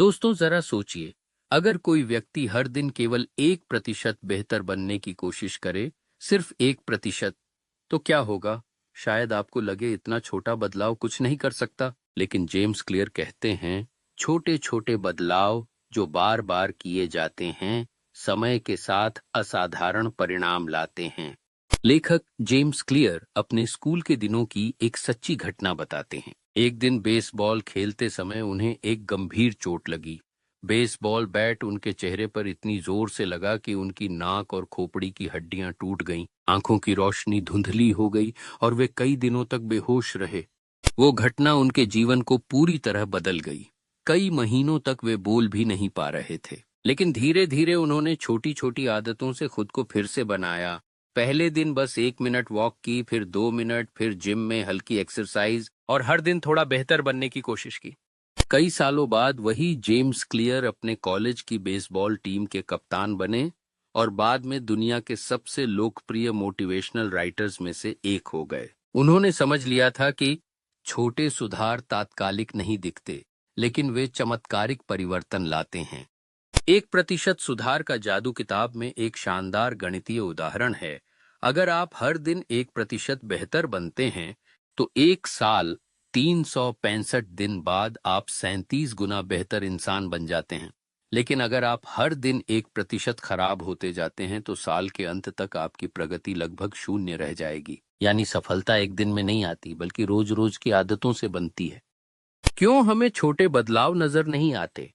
दोस्तों जरा सोचिए, अगर कोई व्यक्ति हर दिन केवल 1% बेहतर बनने की कोशिश करे, सिर्फ 1%, तो क्या होगा? शायद आपको लगे इतना छोटा बदलाव कुछ नहीं कर सकता, लेकिन जेम्स क्लियर कहते हैं, छोटे छोटे बदलाव जो बार बार किए जाते हैं, समय के साथ असाधारण परिणाम लाते हैं। लेखक जेम्स क्लियर अपने स्कूल के दिनों की एक सच्ची घटना बताते हैं। एक दिन बेसबॉल खेलते समय उन्हें एक गंभीर चोट लगी। बेसबॉल बैट उनके चेहरे पर इतनी जोर से लगा कि उनकी नाक और खोपड़ी की हड्डियां टूट गईं, आंखों की रोशनी धुंधली हो गई और वे कई दिनों तक बेहोश रहे। वो घटना उनके जीवन को पूरी तरह बदल गई। कई महीनों तक वे बोल भी नहीं पा रहे थे, लेकिन धीरे धीरे उन्होंने छोटी छोटी आदतों से खुद को फिर से बनाया। पहले दिन बस 1 मिनट वॉक की, फिर 2 मिनट, फिर जिम में हल्की एक्सरसाइज और हर दिन थोड़ा बेहतर बनने की कोशिश की। कई सालों बाद वही जेम्स क्लियर अपने कॉलेज की बेसबॉल टीम के कप्तान बने और बाद में दुनिया के सबसे लोकप्रिय मोटिवेशनल राइटर्स में से एक हो गए। उन्होंने समझ लिया था कि छोटे सुधार तात्कालिक नहीं दिखते, लेकिन वे चमत्कारिक परिवर्तन लाते हैं। 1% सुधार का जादू किताब में एक शानदार गणितीय उदाहरण है। अगर आप हर दिन 1% बेहतर बनते हैं, तो 1 साल 365 दिन बाद आप 37 गुना बेहतर इंसान बन जाते हैं। लेकिन अगर आप हर दिन 1% खराब होते जाते हैं, तो साल के अंत तक आपकी प्रगति लगभग शून्य रह जाएगी। यानी सफलता एक दिन में नहीं आती, बल्कि रोज रोज की आदतों से बनती है। क्यों हमें छोटे बदलाव नजर नहीं आते?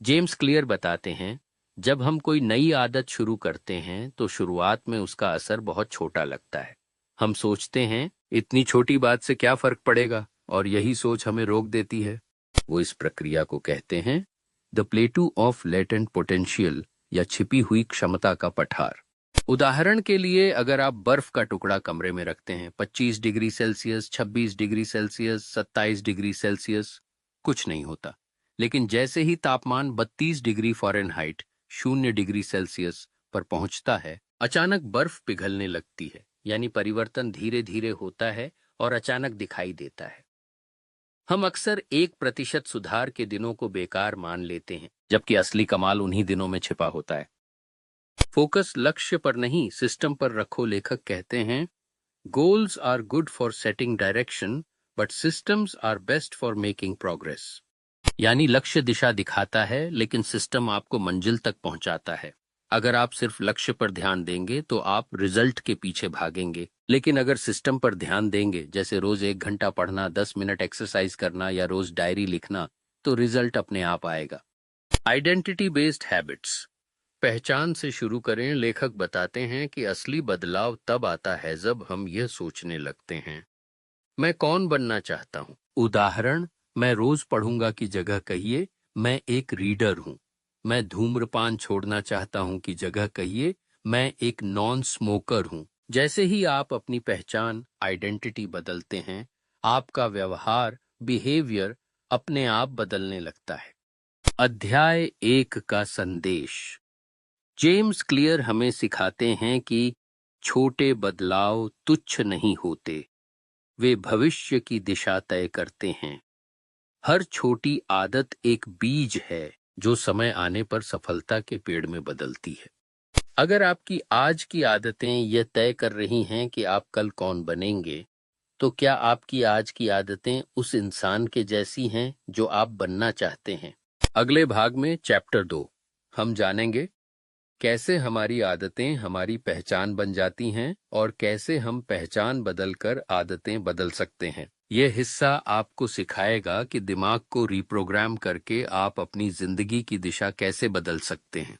जेम्स क्लियर बताते हैं, जब हम कोई नई आदत शुरू करते हैं तो शुरुआत में उसका असर बहुत छोटा लगता है। हम सोचते हैं इतनी छोटी बात से क्या फर्क पड़ेगा, और यही सोच हमें रोक देती है। वो इस प्रक्रिया को कहते हैं द प्लेटू ऑफ लेटेंट पोटेंशियल, या छिपी हुई क्षमता का पठार। उदाहरण के लिए, अगर आप बर्फ का टुकड़ा कमरे में रखते हैं, 25 degree Celsius, 26 degree Celsius, 27 degree Celsius, कुछ नहीं होता। लेकिन जैसे ही तापमान 32 डिग्री फ़ारेनहाइट, 0 डिग्री सेल्सियस पर पहुंचता है, अचानक बर्फ पिघलने लगती है। यानी परिवर्तन धीरे धीरे होता है और अचानक दिखाई देता है। हम अक्सर 1% सुधार के दिनों को बेकार मान लेते हैं, जबकि असली कमाल उन्हीं दिनों में छिपा होता है। फोकस लक्ष्य पर नहीं, सिस्टम पर रखो। लेखक कहते हैं, goals are good for setting direction, but systems are best for making progress. यानी लक्ष्य दिशा दिखाता है, लेकिन सिस्टम आपको मंजिल तक पहुंचाता है। अगर आप सिर्फ लक्ष्य पर ध्यान देंगे तो आप रिजल्ट के पीछे भागेंगे, लेकिन अगर सिस्टम पर ध्यान देंगे, जैसे रोज 1 घंटा पढ़ना, 10 मिनट एक्सरसाइज करना या रोज डायरी लिखना, तो रिजल्ट अपने आप आएगा। आइडेंटिटी बेस्ड हैबिट्स, पहचान से शुरू करें। लेखक बताते हैं कि असली बदलाव तब आता है जब हम यह सोचने लगते हैं, मैं कौन बनना चाहता हूँ। उदाहरण, मैं रोज पढ़ूंगा की जगह कहिए, मैं एक रीडर हूँ। मैं धूम्रपान छोड़ना चाहता हूँ की जगह कहिए, मैं एक नॉन स्मोकर हूँ। जैसे ही आप अपनी पहचान, आइडेंटिटी बदलते हैं, आपका व्यवहार, बिहेवियर अपने आप बदलने लगता है। अध्याय 1 का संदेश। जेम्स क्लियर हमें सिखाते हैं कि छोटे बदलाव तुच्छ नहीं होते, वे भविष्य की दिशा तय करते हैं। हर छोटी आदत एक बीज है जो समय आने पर सफलता के पेड़ में बदलती है। अगर आपकी आज की आदतें यह तय कर रही हैं कि आप कल कौन बनेंगे, तो क्या आपकी आज की आदतें उस इंसान के जैसी हैं जो आप बनना चाहते हैं? अगले भाग में, चैप्टर 2, हम जानेंगे कैसे हमारी आदतें हमारी पहचान बन जाती हैं और कैसे हम पहचान बदलकर आदतें बदल सकते हैं। यह हिस्सा आपको सिखाएगा कि दिमाग को रिप्रोग्राम करके आप अपनी जिंदगी की दिशा कैसे बदल सकते हैं।